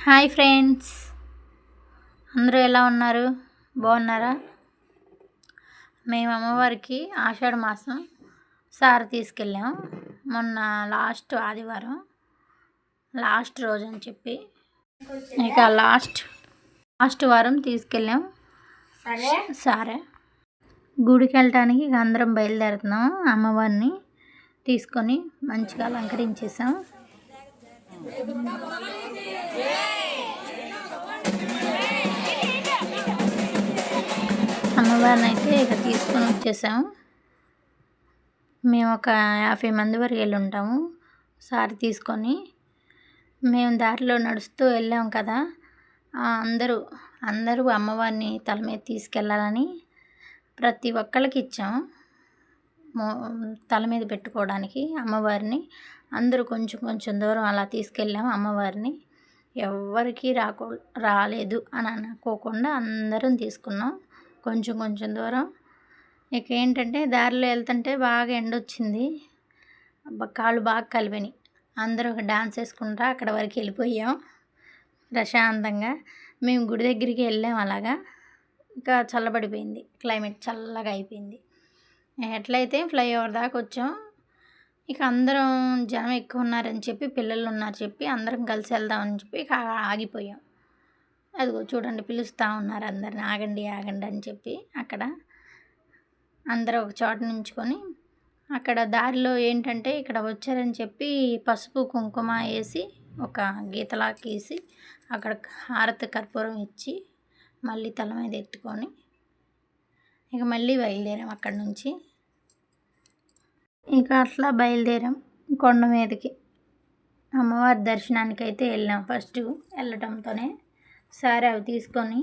Hi friends, అందరూ ఎలా ఉన్నారు? బాగున్నారా? మేము అమ్మవారికి ఆషాఢ మాసం సారి తీసుకెళ్ళాం. మొన్న ఆదివారం లాస్ట్ రోజు అని చెప్పి ఇక లాస్ట్ వారం తీసుకెళ్ళాం. సరే గుడికి వెళ్ళటానికి ఇక అందరం బయలుదేరుతున్నాం. అమ్మవారిని తీసుకొని మంచిగా అలంకరించేసాం. అమ్మవారిని అయితే ఇక తీసుకొని వచ్చేసాము. మేము ఒక 50 మంది వరకు వెళ్ళి ఉంటాము. సారి తీసుకొని మేము దారిలో నడుస్తూ వెళ్ళాం కదా, అందరూ అమ్మవారిని తల మీద తీసుకెళ్ళాలని ప్రతి ఒక్కళ్ళకి ఇచ్చాము. తల మీద పెట్టుకోవడానికి అమ్మవారిని అందరూ కొంచెం కొంచెం దూరం అలా తీసుకెళ్ళాము. అమ్మవారిని ఎవ్వరికీ రాలేదు అని అనుకోకుండా అందరం తీసుకున్నాం. కొంచెం కొంచెం దూరం ఇక ఏంటంటే దారిలో వెళ్తుంటే బాగా ఎండొచ్చింది, కాళ్ళు బాగా కలిపినాయి. అందరూ ఒక డాన్స్ వేసుకుంటా అక్కడ వరకు వెళ్ళిపోయాం ప్రశాంతంగా. మేము గుడి దగ్గరికి వెళ్ళాం. అలాగా ఇంకా చల్లబడిపోయింది, క్లైమేట్ చల్లగా అయిపోయింది. ఎట్లయితే ఫ్లైఓవర్ దాకా వచ్చాం. ఇక అందరం జనం ఎక్కువ ఉన్నారని చెప్పి, పిల్లలు ఉన్నారు చెప్పి అందరం కలిసి వెళ్దామని చెప్పి ఇక ఆగిపోయాం. అదిగో చూడండి, పిలుస్తూ ఉన్నారు అందరిని, ఆగండి ఆగండి అని చెప్పి. అక్కడ అందరూ ఒక చోట నుంచుకొని అక్కడ దారిలో ఏంటంటే ఇక్కడ వచ్చారని చెప్పి పసుపు కుంకుమ వేసి ఒక గీతలా గీసి అక్కడ హారతి కర్పూరం ఇచ్చి మళ్ళీ తల మీద ఎత్తుకొని ఇక మళ్ళీ బయలుదేరాం. అక్కడి నుంచి ఇక అట్లా బయలుదేరాం కొండ మీదకి. అమ్మవారి దర్శనానికి అయితే వెళ్ళాం. ఫస్ట్ వెళ్ళటంతోనే సరే అవి తీసుకొని